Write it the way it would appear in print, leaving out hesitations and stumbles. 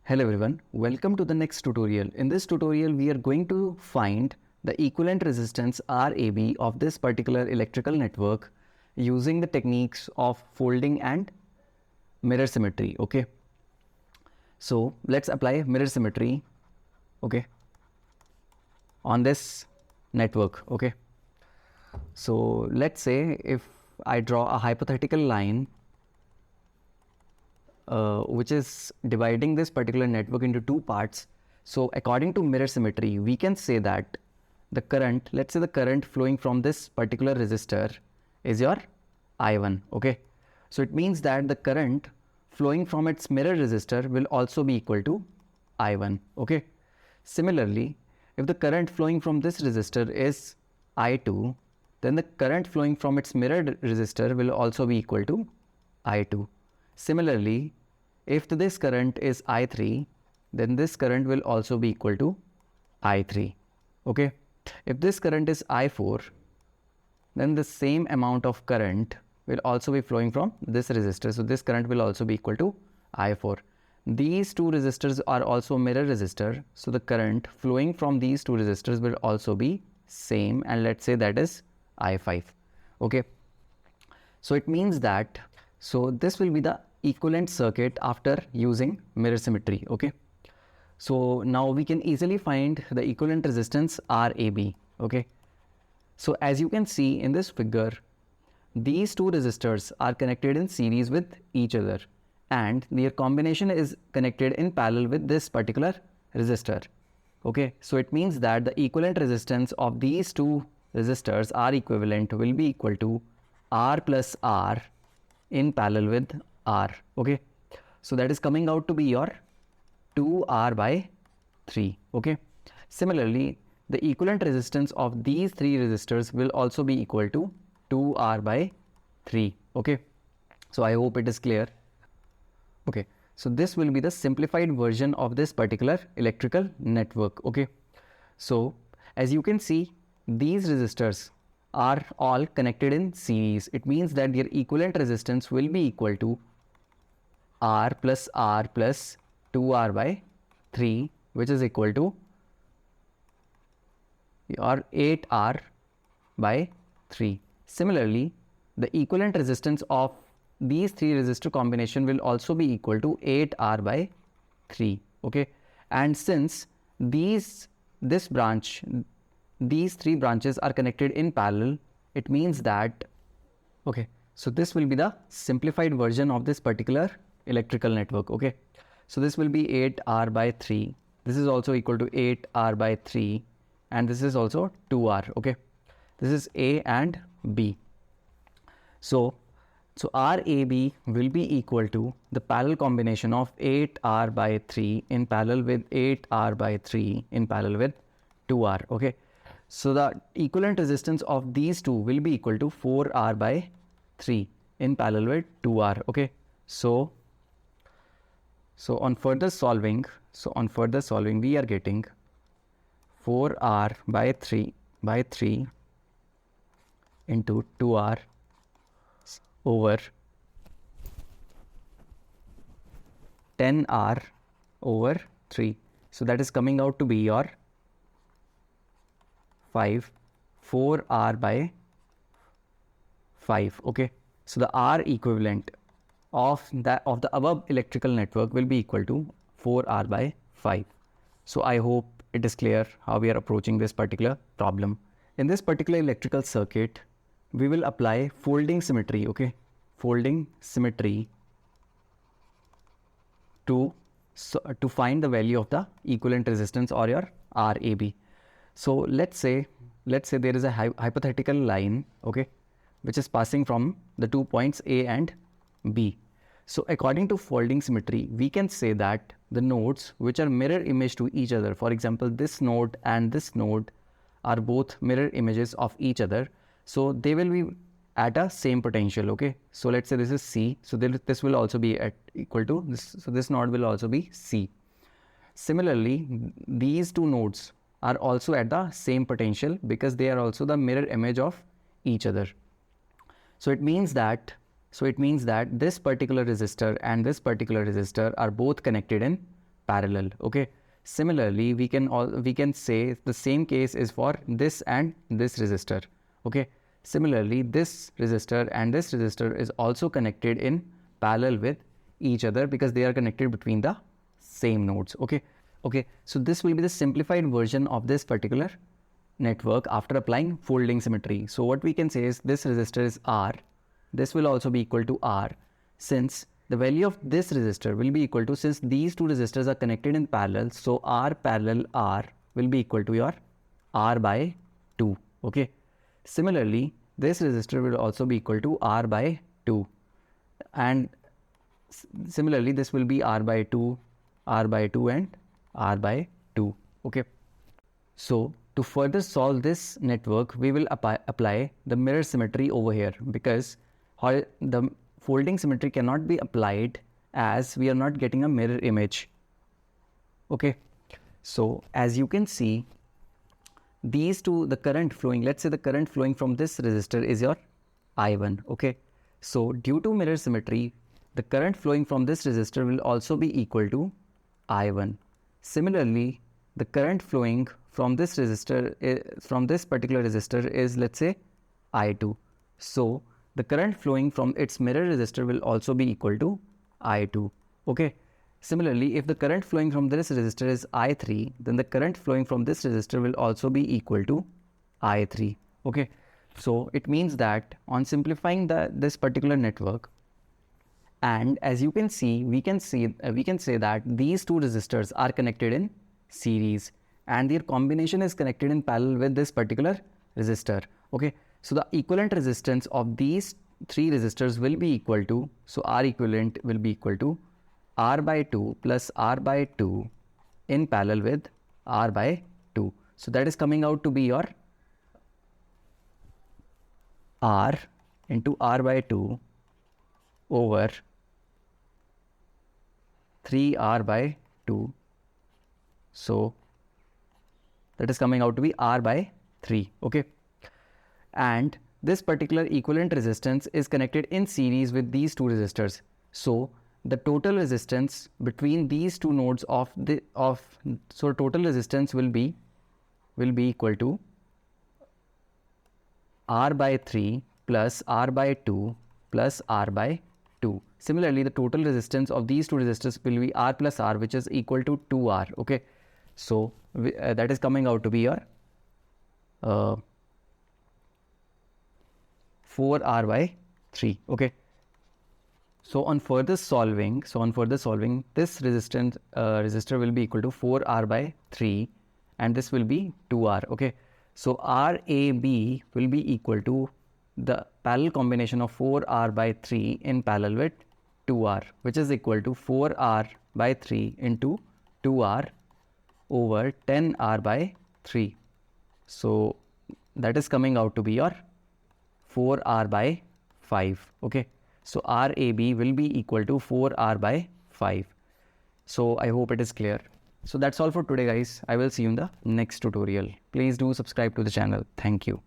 Hello everyone, welcome to the next tutorial. In this tutorial, we are going to find the equivalent resistance RAB of this particular electrical network using the techniques of folding and mirror symmetry, okay? So let's apply mirror symmetry, okay, on this network, okay? So let's say if I draw a hypothetical line which is dividing this particular network into two parts. So according to mirror symmetry, we can say that the current, let's say the current flowing from this particular resistor is your I1, okay? So it means that the current flowing from its mirror resistor will also be equal to I1, okay? Similarly, if the current flowing from this resistor is I2, then the current flowing from its mirror resistor will also be equal to I2. Similarly, if this current is I3, then this current will also be equal to I3, okay? If this current is I4, then the same amount of current will also be flowing from this resistor. So this current will also be equal to I4. These two resistors are also mirror resistor. So the current flowing from these two resistors will also be same, and let's say that is I5, okay? So it means that, so this will be the equivalent circuit after using mirror symmetry, okay? So now we can easily find the equivalent resistance RAB, okay? So as you can see in this figure, these two resistors are connected in series with each other and their combination is connected in parallel with this particular resistor, okay? So it means that the equivalent resistance of these two resistors are equivalent will be equal to R plus R in parallel with R, okay? So that is coming out to be your 2R by 3, okay? Similarly, the equivalent resistance of these three resistors will also be equal to 2R by 3, okay? So I hope it is clear. Okay, so this will be the simplified version of this particular electrical network, okay? So as you can see, these resistors are all connected in series. It means that their equivalent resistance will be equal to R plus 2R by 3, which is equal to your 8R by 3. Similarly, the equivalent resistance of these three resistor combination will also be equal to 8R by 3, okay? And since these three branches are connected in parallel, it means that, okay, so this will be the simplified version of this particular electrical network, okay? So this will be 8R by 3. This is also equal to 8R by 3, and this is also 2R, okay? This is A and B. So RAB will be equal to the parallel combination of 8R by 3 in parallel with 8R by 3 in parallel with 2R, okay? So the equivalent resistance of these two will be equal to 4R by 3 in parallel with 2R, okay? So on further solving, we are getting 4R by 3 into 2R over 10R over 3. So that is coming out to be your 4R by 5, okay? So the R equivalent of the above electrical network will be equal to 4R by 5. So I hope it is clear how we are approaching this particular problem. In this particular electrical circuit, we will apply folding symmetry, okay? Folding symmetry to find the value of the equivalent resistance or your RAB. So let's say there is a hypothetical line, okay, which is passing from the 2 points A and B. So according to folding symmetry, we can say that the nodes which are mirror image to each other, for example, this node and this node are both mirror images of each other. So they will be at a same potential, okay? So let's say this is C. So this will also be at equal to this. So this node will also be C. Similarly, these two nodes are also at the same potential because they are also the mirror image of each other. So it means that this particular resistor and this particular resistor are both connected in parallel. Okay. Similarly, we can say the same case is for this and this resistor. Okay. Similarly, this resistor and this resistor is also connected in parallel with each other because they are connected between the same nodes. Okay. Okay. So this will be the simplified version of this particular network after applying folding symmetry. So what we can say is this resistor is R. This will also be equal to R, since the value of this resistor will be equal to, since these two resistors are connected in parallel, so R parallel R will be equal to your R by 2. Okay. Similarly, this resistor will also be equal to R by 2. And similarly, this will be R by 2, R by 2 and R by 2. Okay. So to further solve this network, we will apply the mirror symmetry over here, because the folding symmetry cannot be applied as we are not getting a mirror image. Okay. So as you can see, these two, the current flowing, let's say the current flowing from this resistor is your I1. Okay. So due to mirror symmetry, the current flowing from this resistor will also be equal to I1. Similarly, the current flowing from this resistor, from this particular resistor is, let's say, I2. So the current flowing from its mirror resistor will also be equal to I2. Okay. Similarly, if the current flowing from this resistor is I3, then the current flowing from this resistor will also be equal to I3. Okay. So it means that on simplifying this particular network, and as you can see, we can say that these two resistors are connected in series and their combination is connected in parallel with this particular resistor. Okay. So the equivalent resistance of these three resistors will be equal to, so R equivalent will be equal to R by 2 plus R by 2 in parallel with R by 2. So that is coming out to be your R into R by 2 over 3R by 2. So that is coming out to be R by 3. Okay. And this particular equivalent resistance is connected in series with these two resistors. So the total resistance between these two nodes so total resistance will be equal to R by 3 plus R by 2 plus R by 2. Similarly, the total resistance of these two resistors will be R plus R, which is equal to 2R. Okay. So that is coming out to be your 4R by 3. Okay. So on further solving, this resistor will be equal to 4R by 3 and this will be 2R. Okay. So RAB will be equal to the parallel combination of 4R by 3 in parallel with 2R, which is equal to 4R by 3 into 2R over 10R by 3. So that is coming out to be your 4R by 5. Okay. So RAB will be equal to 4R by 5. So I hope it is clear. So that's all for today, guys. I will see you in the next tutorial. Please do subscribe to the channel. Thank you.